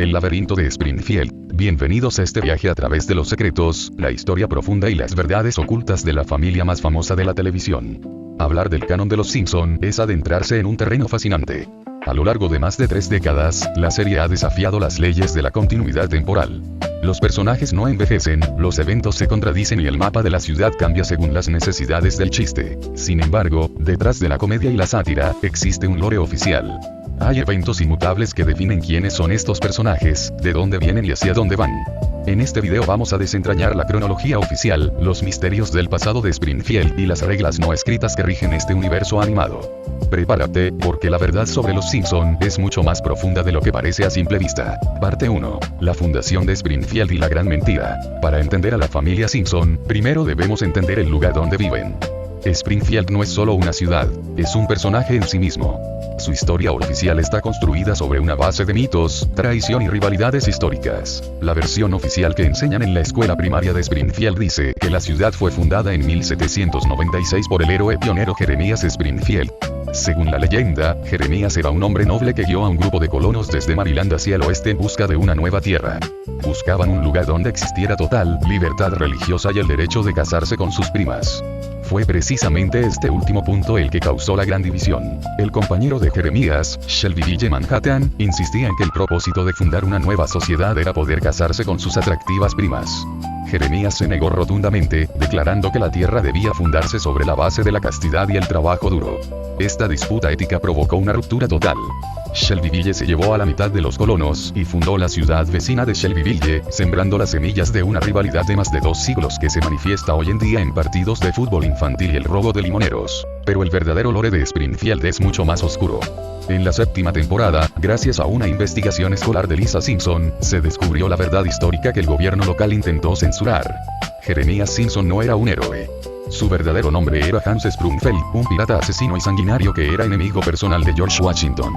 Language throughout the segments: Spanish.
El laberinto de Springfield. Bienvenidos a este viaje a través de los secretos, la historia profunda y las verdades ocultas de la familia más famosa de la televisión. Hablar del canon de los Simpson es adentrarse en un terreno fascinante. A lo largo de más de 3 décadas, la serie ha desafiado las leyes de la continuidad temporal. Los personajes no envejecen, los eventos se contradicen y el mapa de la ciudad cambia según las necesidades del chiste. Sin embargo, detrás de la comedia y la sátira, existe un lore oficial. Hay eventos inmutables que definen quiénes son estos personajes, de dónde vienen y hacia dónde van. En este video vamos a desentrañar la cronología oficial, los misterios del pasado de Springfield y las reglas no escritas que rigen este universo animado. Prepárate, porque la verdad sobre los Simpson es mucho más profunda de lo que parece a simple vista. Parte 1. La fundación de Springfield y la gran mentira. Para entender a la familia Simpson, primero debemos entender el lugar donde viven. Springfield no es solo una ciudad, es un personaje en sí mismo. Su historia oficial está construida sobre una base de mitos, traición y rivalidades históricas. La versión oficial que enseñan en la escuela primaria de Springfield dice que la ciudad fue fundada en 1796 por el héroe pionero Jeremías Springfield. Según la leyenda, Jeremías era un hombre noble que guió a un grupo de colonos desde Maryland hacia el oeste en busca de una nueva tierra. Buscaban un lugar donde existiera total libertad religiosa y el derecho de casarse con sus primas. Fue precisamente este último punto el que causó la gran división. El compañero de Jeremías, Shelbyville Manhattan, insistía en que el propósito de fundar una nueva sociedad era poder casarse con sus atractivas primas. Jeremías se negó rotundamente, declarando que la tierra debía fundarse sobre la base de la castidad y el trabajo duro. Esta disputa ética provocó una ruptura total. Shelbyville se llevó a la mitad de los colonos y fundó la ciudad vecina de Shelbyville, sembrando las semillas de una rivalidad de más de 2 siglos que se manifiesta hoy en día en partidos de fútbol infantil y el robo de limoneros. Pero el verdadero lore de Springfield es mucho más oscuro. En la 7ª temporada, gracias a una investigación escolar de Lisa Simpson, se descubrió la verdad histórica que el gobierno local intentó censurar. Jeremías Simpson no era un héroe. Su verdadero nombre era Hans Sprungfeld, un pirata asesino y sanguinario que era enemigo personal de George Washington.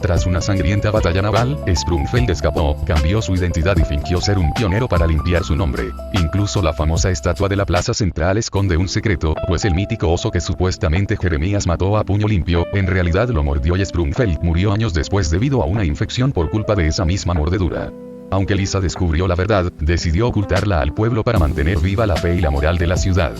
Tras una sangrienta batalla naval, Sprungfeld escapó, cambió su identidad y fingió ser un pionero para limpiar su nombre. Incluso la famosa estatua de la plaza central esconde un secreto, pues el mítico oso que supuestamente Jeremías mató a puño limpio, en realidad lo mordió y Sprungfeld murió años después debido a una infección por culpa de esa misma mordedura. Aunque Lisa descubrió la verdad, decidió ocultarla al pueblo para mantener viva la fe y la moral de la ciudad.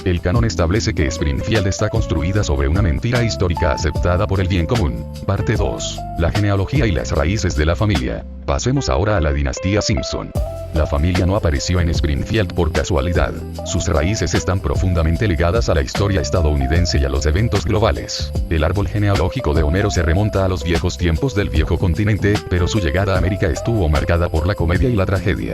El canon establece que Springfield está construida sobre una mentira histórica aceptada por el bien común. Parte 2. La genealogía y las raíces de la familia. Pasemos ahora a la dinastía Simpson. La familia no apareció en Springfield por casualidad. Sus raíces están profundamente ligadas a la historia estadounidense y a los eventos globales. El árbol genealógico de Homero se remonta a los viejos tiempos del viejo continente, pero su llegada a América estuvo marcada por la comedia y la tragedia.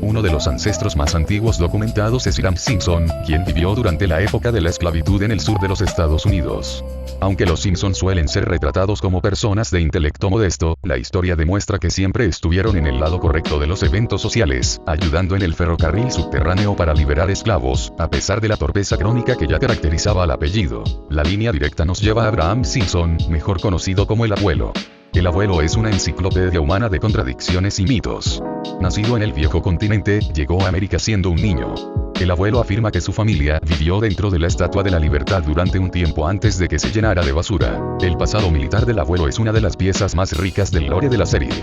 Uno de los ancestros más antiguos documentados es Hiram Simpson, quien vivió durante la época de la esclavitud en el sur de los Estados Unidos. Aunque los Simpson suelen ser retratados como personas de intelecto modesto, la historia demuestra que siempre estuvieron en el lado correcto de los eventos sociales, ayudando en el ferrocarril subterráneo para liberar esclavos, a pesar de la torpeza crónica que ya caracterizaba al apellido. La línea directa nos lleva a Abraham Simpson, mejor conocido como el abuelo. El abuelo es una enciclopedia humana de contradicciones y mitos. Nacido en el viejo continente, llegó a América siendo un niño. El abuelo afirma que su familia vivió dentro de la Estatua de la Libertad durante un tiempo antes de que se llenara de basura. El pasado militar del abuelo es una de las piezas más ricas del lore de la serie.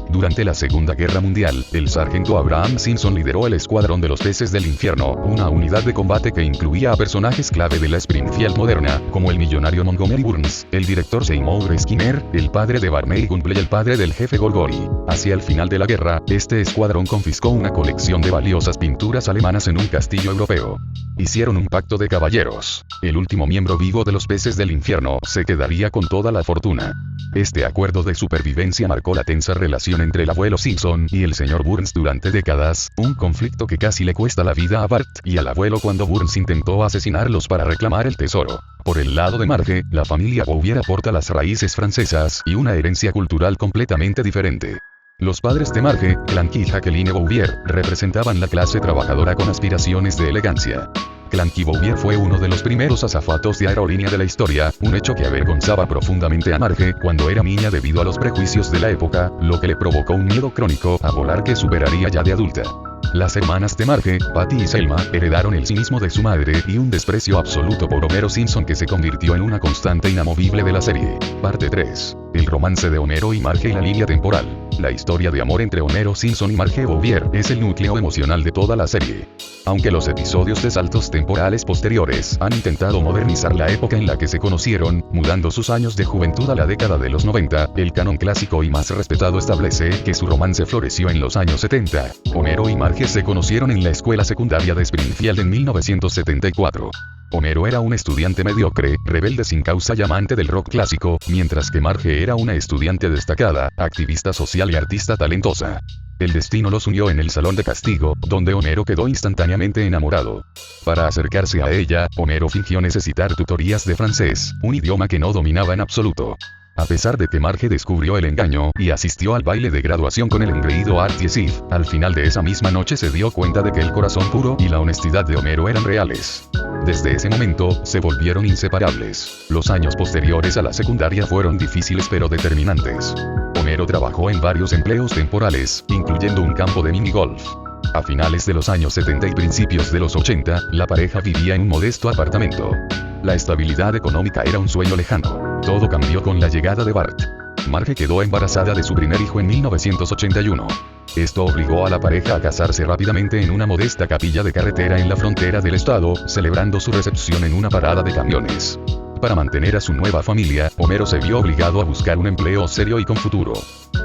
Durante la Segunda Guerra Mundial, el sargento Abraham Simpson lideró el Escuadrón de los Peces del Infierno, una unidad de combate que incluía a personajes clave de la Springfield moderna, como el millonario Montgomery Burns, el director Seymour Skinner, el padre de Barney Gumble y el padre del jefe Golgori. Hacia el final de la guerra, este escuadrón confiscó una colección de valiosas pinturas alemanas en un castillo europeo. Hicieron un pacto de caballeros. El último miembro vivo de los Peces del Infierno se quedaría con toda la fortuna. Este acuerdo de supervivencia marcó la tensa relación entre el abuelo Simpson y el señor Burns durante décadas, un conflicto que casi le cuesta la vida a Bart y al abuelo cuando Burns intentó asesinarlos para reclamar el tesoro. Por el lado de Marge, la familia Bouvier aporta las raíces francesas y una herencia cultural completamente diferente. Los padres de Marge, Clanky y Jacqueline Bouvier, representaban la clase trabajadora con aspiraciones de elegancia. Clanky Bouvier fue uno de los primeros azafatos de aerolínea de la historia, un hecho que avergonzaba profundamente a Marge cuando era niña debido a los prejuicios de la época, lo que le provocó un miedo crónico a volar que superaría ya de adulta. Las hermanas de Marge, Patty y Selma, heredaron el cinismo de su madre y un desprecio absoluto por Homero Simpson que se convirtió en una constante inamovible de la serie. Parte 3. El romance de Homero y Marge y la línea temporal. La historia de amor entre Homero Simpson y Marge Bouvier es el núcleo emocional de toda la serie. Aunque los episodios de saltos temporales posteriores han intentado modernizar la época en la que se conocieron, mudando sus años de juventud a la década de los 90, el canon clásico y más respetado establece que su romance floreció en los años 70. Homero y Marge se conocieron en la escuela secundaria de Springfield en 1974. Homero era un estudiante mediocre, rebelde sin causa y amante del rock clásico, mientras que Marge era una estudiante destacada, activista social y artista talentosa. El destino los unió en el salón de castigo, donde Homero quedó instantáneamente enamorado. Para acercarse a ella, Homero fingió necesitar tutorías de francés, un idioma que no dominaba en absoluto. A pesar de que Marge descubrió el engaño y asistió al baile de graduación con el engreído Artie Ziff, al final de esa misma noche se dio cuenta de que el corazón puro y la honestidad de Homero eran reales. Desde ese momento, se volvieron inseparables. Los años posteriores a la secundaria fueron difíciles pero determinantes. Homero trabajó en varios empleos temporales, incluyendo un campo de minigolf. A finales de los años 70 y principios de los 80, la pareja vivía en un modesto apartamento. La estabilidad económica era un sueño lejano. Todo cambió con la llegada de Bart. Marge quedó embarazada de su primer hijo en 1981. Esto obligó a la pareja a casarse rápidamente en una modesta capilla de carretera en la frontera del estado, celebrando su recepción en una parada de camiones. Para mantener a su nueva familia, Homero se vio obligado a buscar un empleo serio y con futuro.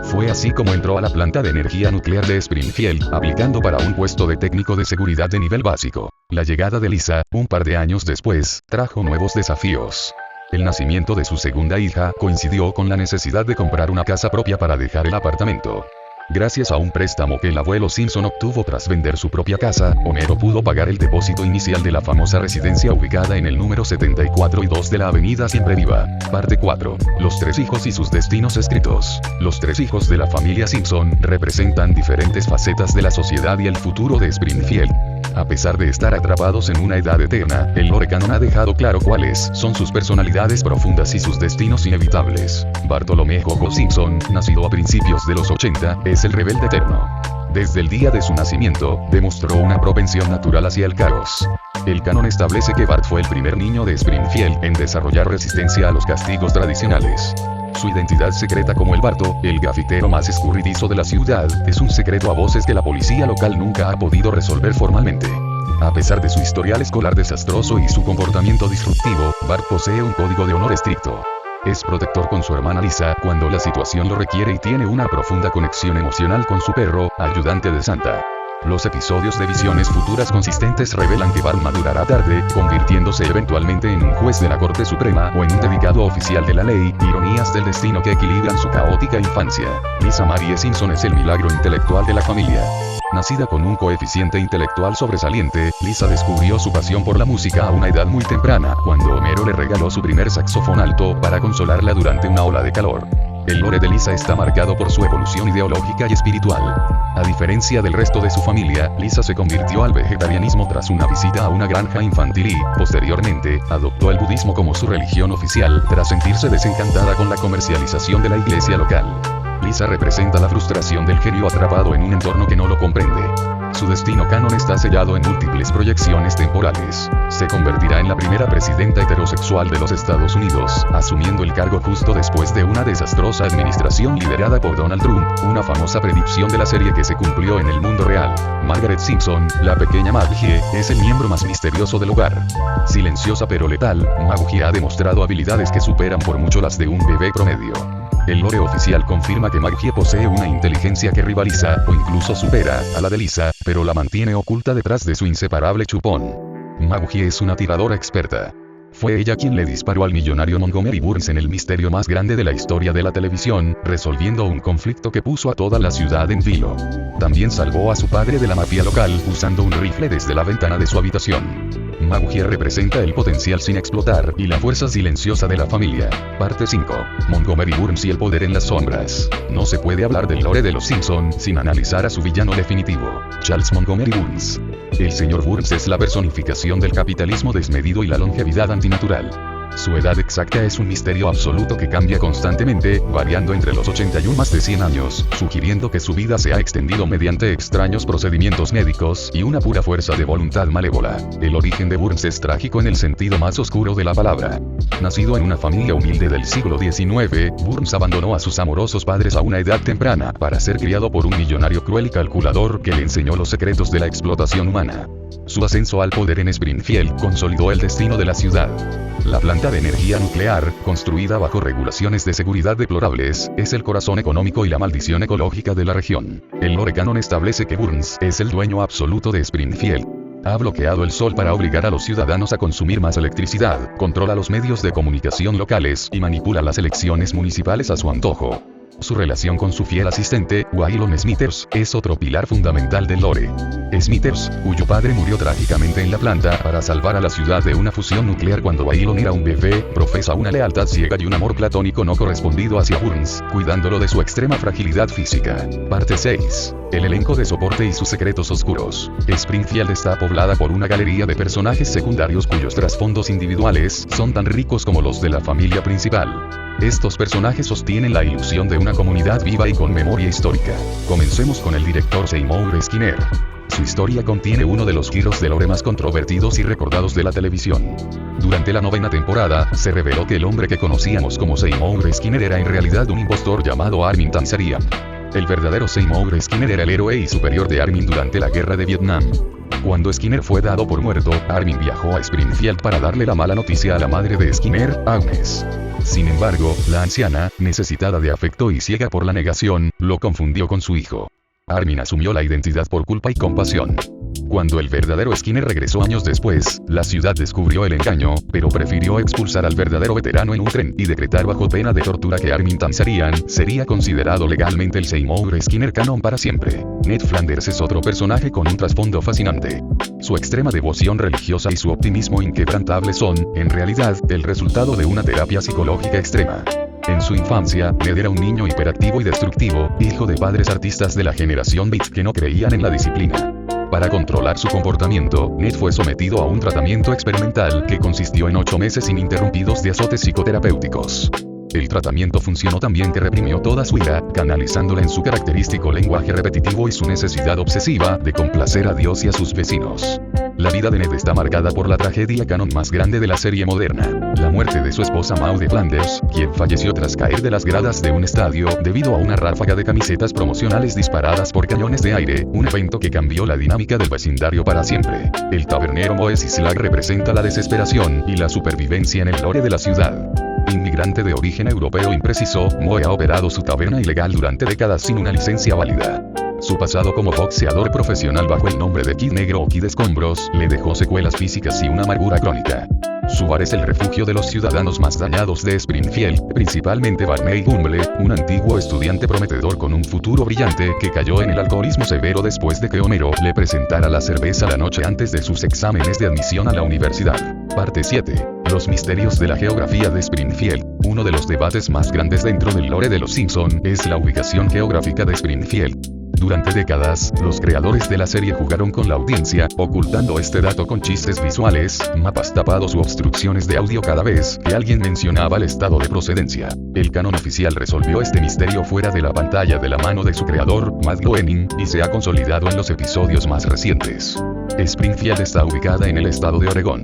Fue así como entró a la planta de energía nuclear de Springfield, aplicando para un puesto de técnico de seguridad de nivel básico. La llegada de Lisa, un par de años después, trajo nuevos desafíos. El nacimiento de su segunda hija coincidió con la necesidad de comprar una casa propia para dejar el apartamento. Gracias a un préstamo que el abuelo Simpson obtuvo tras vender su propia casa, Homero pudo pagar el depósito inicial de la famosa residencia ubicada en el número 74 y 2 de la avenida Siempre Viva. Parte 4. Los tres hijos y sus destinos escritos. Los tres hijos de la familia Simpson representan diferentes facetas de la sociedad y el futuro de Springfield. A pesar de estar atrapados en una edad eterna, el lore canon ha dejado claro cuáles son sus personalidades profundas y sus destinos inevitables. Bartolomé Jojo Simpson, nacido a principios de los 80, es el rebelde eterno. Desde el día de su nacimiento, demostró una propensión natural hacia el caos. El canon establece que Bart fue el primer niño de Springfield en desarrollar resistencia a los castigos tradicionales. Su identidad secreta como el Barto, el grafitero más escurridizo de la ciudad, es un secreto a voces que la policía local nunca ha podido resolver formalmente. A pesar de su historial escolar desastroso y su comportamiento disruptivo, Bart posee un código de honor estricto. Es protector con su hermana Lisa cuando la situación lo requiere y tiene una profunda conexión emocional con su perro, ayudante de Santa. Los episodios de visiones futuras consistentes revelan que Bart madurará tarde, convirtiéndose eventualmente en un juez de la Corte Suprema o en un dedicado oficial de la ley, ironías del destino que equilibran su caótica infancia. Lisa Marie Simpson es el milagro intelectual de la familia. Nacida con un coeficiente intelectual sobresaliente, Lisa descubrió su pasión por la música a una edad muy temprana, cuando Homero le regaló su primer saxofón alto para consolarla durante una ola de calor. El lore de Lisa está marcado por su evolución ideológica y espiritual. A diferencia del resto de su familia, Lisa se convirtió al vegetarianismo tras una visita a una granja infantil y, posteriormente, adoptó el budismo como su religión oficial, tras sentirse desencantada con la comercialización de la iglesia local. Lisa representa la frustración del genio atrapado en un entorno que no lo comprende. Su destino canon está sellado en múltiples proyecciones temporales. Se convertirá en la primera presidenta heterosexual de los Estados Unidos, asumiendo el cargo justo después de una desastrosa administración liderada por Donald Trump, una famosa predicción de la serie que se cumplió en el mundo real. Margaret Simpson, la pequeña Maggie, es el miembro más misterioso del hogar. Silenciosa pero letal, Maggie ha demostrado habilidades que superan por mucho las de un bebé promedio. El lore oficial confirma que Maggie posee una inteligencia que rivaliza, o incluso supera, a la de Lisa, pero la mantiene oculta detrás de su inseparable chupón. Maggie es una tiradora experta. Fue ella quien le disparó al millonario Montgomery Burns en el misterio más grande de la historia de la televisión, resolviendo un conflicto que puso a toda la ciudad en vilo. También salvó a su padre de la mafia local usando un rifle desde la ventana de su habitación. Maggie representa el potencial sin explotar y la fuerza silenciosa de la familia. Parte 5. Montgomery Burns y el poder en las sombras. No se puede hablar del lore de los Simpson sin analizar a su villano definitivo, Charles Montgomery Burns. El señor Burns es la personificación del capitalismo desmedido y la longevidad antinatural. Su edad exacta es un misterio absoluto que cambia constantemente, variando entre los 81 más de 100 años, sugiriendo que su vida se ha extendido mediante extraños procedimientos médicos y una pura fuerza de voluntad malévola. El origen de Burns es trágico en el sentido más oscuro de la palabra. Nacido en una familia humilde del siglo XIX, Burns abandonó a sus amorosos padres a una edad temprana para ser criado por un millonario cruel y calculador que le enseñó los secretos de la explotación humana. Su ascenso al poder en Springfield consolidó el destino de la ciudad. La planta de energía nuclear, construida bajo regulaciones de seguridad deplorables, es el corazón económico y la maldición ecológica de la región. El lore canon establece que Burns es el dueño absoluto de Springfield. Ha bloqueado el sol para obligar a los ciudadanos a consumir más electricidad, controla los medios de comunicación locales y manipula las elecciones municipales a su antojo. Su relación con su fiel asistente, Waylon Smithers, es otro pilar fundamental del lore. Smithers, cuyo padre murió trágicamente en la planta para salvar a la ciudad de una fusión nuclear cuando Waylon era un bebé, profesa una lealtad ciega y un amor platónico no correspondido hacia Burns, cuidándolo de su extrema fragilidad física. Parte 6. El elenco de soporte y sus secretos oscuros. Springfield está poblada por una galería de personajes secundarios cuyos trasfondos individuales son tan ricos como los de la familia principal. Estos personajes sostienen la ilusión de una comunidad viva y con memoria histórica. Comencemos con el director Seymour Skinner. Su historia contiene uno de los giros de lore más controvertidos y recordados de la televisión. Durante la 9ª temporada, se reveló que el hombre que conocíamos como Seymour Skinner era en realidad un impostor llamado Armin Tamzarian. El verdadero Seymour Skinner era el héroe y superior de Armin durante la guerra de Vietnam. Cuando Skinner fue dado por muerto, Armin viajó a Springfield para darle la mala noticia a la madre de Skinner, Agnes. Sin embargo, la anciana, necesitada de afecto y ciega por la negación, lo confundió con su hijo. Armin asumió la identidad por culpa y compasión. Cuando el verdadero Skinner regresó años después, la ciudad descubrió el engaño, pero prefirió expulsar al verdadero veterano en un tren y decretar bajo pena de tortura que Armin Tamzarian sería considerado legalmente el Seymour Skinner canon para siempre. Ned Flanders es otro personaje con un trasfondo fascinante. Su extrema devoción religiosa y su optimismo inquebrantable son, en realidad, el resultado de una terapia psicológica extrema. En su infancia, Ned era un niño hiperactivo y destructivo, hijo de padres artistas de la generación Beat que no creían en la disciplina. Para controlar su comportamiento, Ned fue sometido a un tratamiento experimental que consistió en 8 meses ininterrumpidos de azotes psicoterapéuticos. El tratamiento funcionó tan bien que reprimió toda su ira, canalizándola en su característico lenguaje repetitivo y su necesidad obsesiva de complacer a Dios y a sus vecinos. La vida de Ned está marcada por la tragedia canon más grande de la serie moderna, la muerte de su esposa Maude Flanders, quien falleció tras caer de las gradas de un estadio debido a una ráfaga de camisetas promocionales disparadas por cañones de aire, un evento que cambió la dinámica del vecindario para siempre. El tabernero Moe Sisslag representa la desesperación y la supervivencia en el lore de la ciudad. Inmigrante de origen europeo impreciso, Moe ha operado su taberna ilegal durante décadas sin una licencia válida. Su pasado como boxeador profesional bajo el nombre de Kid Negro o Kid Escombros le dejó secuelas físicas y una amargura crónica. Su bar es el refugio de los ciudadanos más dañados de Springfield, principalmente Barney Gumble, un antiguo estudiante prometedor con un futuro brillante que cayó en el alcoholismo severo después de que Homero le presentara la cerveza la noche antes de sus exámenes de admisión a la universidad. Parte 7. Los misterios de la geografía de Springfield. Uno de los debates más grandes dentro del lore de los Simpson es la ubicación geográfica de Springfield. Durante décadas, los creadores de la serie jugaron con la audiencia, ocultando este dato con chistes visuales, mapas tapados u obstrucciones de audio cada vez que alguien mencionaba el estado de procedencia. El canon oficial resolvió este misterio fuera de la pantalla de la mano de su creador, Matt Groening, y se ha consolidado en los episodios más recientes. Springfield está ubicada en el estado de Oregón.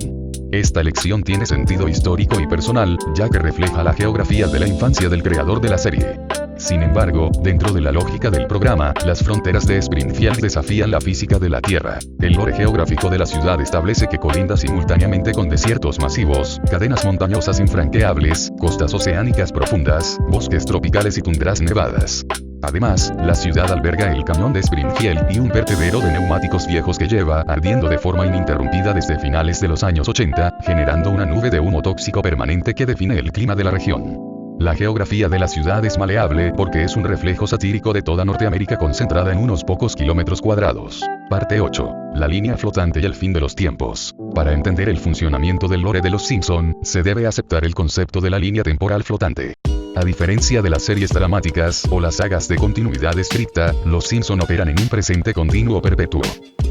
Esta elección tiene sentido histórico y personal, ya que refleja la geografía de la infancia del creador de la serie. Sin embargo, dentro de la lógica del programa, las fronteras de Springfield desafían la física de la Tierra. El lore geográfico de la ciudad establece que colinda simultáneamente con desiertos masivos, cadenas montañosas infranqueables, costas oceánicas profundas, bosques tropicales y tundras nevadas. Además, la ciudad alberga el cañón de Springfield y un vertedero de neumáticos viejos que lleva ardiendo de forma ininterrumpida desde finales de los años 80, generando una nube de humo tóxico permanente que define el clima de la región. La geografía de la ciudad es maleable porque es un reflejo satírico de toda Norteamérica concentrada en unos pocos kilómetros cuadrados. Parte 8. La línea flotante y el fin de los tiempos. Para entender el funcionamiento del lore de los Simpson, se debe aceptar el concepto de la línea temporal flotante. A diferencia de las series dramáticas o las sagas de continuidad estricta, Los Simpson operan en un presente continuo perpetuo.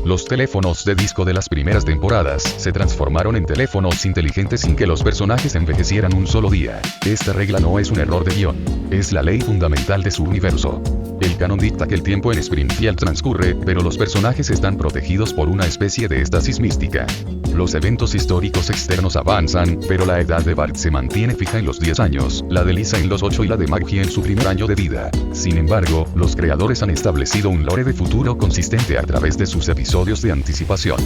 Los teléfonos de disco de las primeras temporadas se transformaron en teléfonos inteligentes sin que los personajes envejecieran un solo día. Esta regla no es un error de guión, es la ley fundamental de su universo. El canon dicta que el tiempo en Springfield transcurre, pero los personajes están protegidos por una especie de estasis mística. Los eventos históricos externos avanzan, pero la edad de Bart se mantiene fija en los 10 años, la de Lisa en los 8 y la de Maggie en su primer año de vida. Sin embargo, los creadores han establecido un lore de futuro consistente a través de sus episodios de anticipación.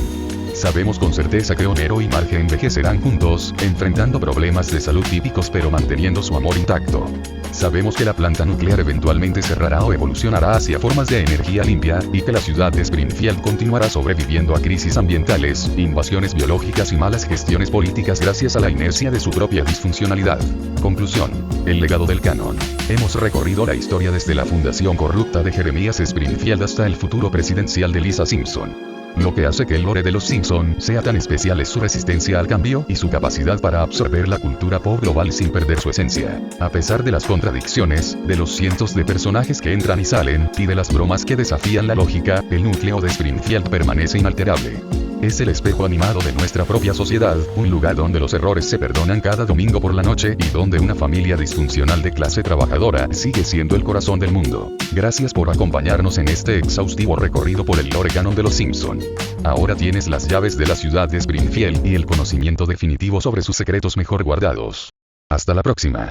Sabemos con certeza que Homero y Marge envejecerán juntos, enfrentando problemas de salud típicos pero manteniendo su amor intacto. Sabemos que la planta nuclear eventualmente cerrará o evolucionará hacia formas de energía limpia, y que la ciudad de Springfield continuará sobreviviendo a crisis ambientales, invasiones biológicas y malas gestiones políticas gracias a la inercia de su propia disfuncionalidad. Conclusión. El legado del canon. Hemos recorrido la historia desde la fundación corrupta de Jeremías Springfield hasta el futuro presidencial de Lisa Simpson. Lo que hace que el lore de los Simpson sea tan especial es su resistencia al cambio y su capacidad para absorber la cultura pop global sin perder su esencia. A pesar de las contradicciones, de los cientos de personajes que entran y salen, y de las bromas que desafían la lógica, el núcleo de Springfield permanece inalterable. Es el espejo animado de nuestra propia sociedad, un lugar donde los errores se perdonan cada domingo por la noche y donde una familia disfuncional de clase trabajadora sigue siendo el corazón del mundo. Gracias por acompañarnos en este exhaustivo recorrido por el lore canon de los Simpson. Ahora tienes las llaves de la ciudad de Springfield y el conocimiento definitivo sobre sus secretos mejor guardados. Hasta la próxima.